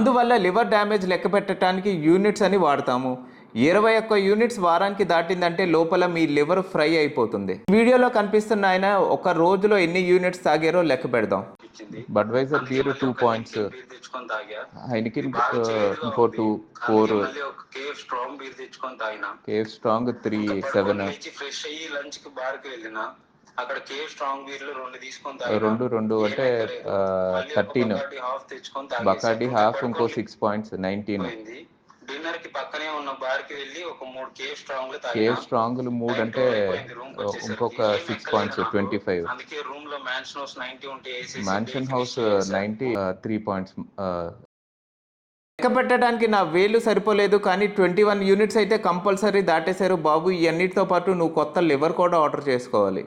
అందువల్ల liver damage లెక్క పెట్టడానికి యూనిట్స్ అని వాడతాము. 21 యూనిట్స్ వారానికి దాటిందంటే లోపల మీ లివర్ ఫ్రై అయిపోతుంది. వీడియోలో కనిపిస్తున్న ఆయన ఒక రోజులో ఎన్ని యూనిట్స్ తాగారో లెక్క పెడదాం. బడ్వైజర్ బీర్ 2 పాయింట్స్, హైనికిన్ ఇంకో 2, 4, కేఎఫ్ స్ట్రాంగ్ 3, 7, అక్కడ కేవ్ స్ట్రాంగ్ బీర్లు 2 తీసుకొని తాగినా. 2 అంటే 13, బకాడి హాఫ్ ఇంకో 6 పాయింట్స్ 19. డిన్నర్ కి పక్కనే ఉన్న బార్ కి వెళ్ళి ఒక 3 కేవ్ స్ట్రాంగ్లు తాగినా. కేవ్ స్ట్రాంగ్లు 3 అంటే ఇంకొక 6 పాయింట్స్ 25. అందుకే రూమ్ లో మ్యాన్షన్ హౌస్ 90 ఉంటే మ్యాన్షన్ హౌస్ 90 3 పాయింట్స్. లెక్క పెట్టడానికి నా వేలు సరిపోలేదు, కానీ 21 యూనిట్స్ అయితే కంపల్సరీ దాటేశారు బాబు. ఈ అన్నిటితో పాటు నువ్వు కొత్త లివర్ కూడా ఆర్డర్ చేసుకోవాలి.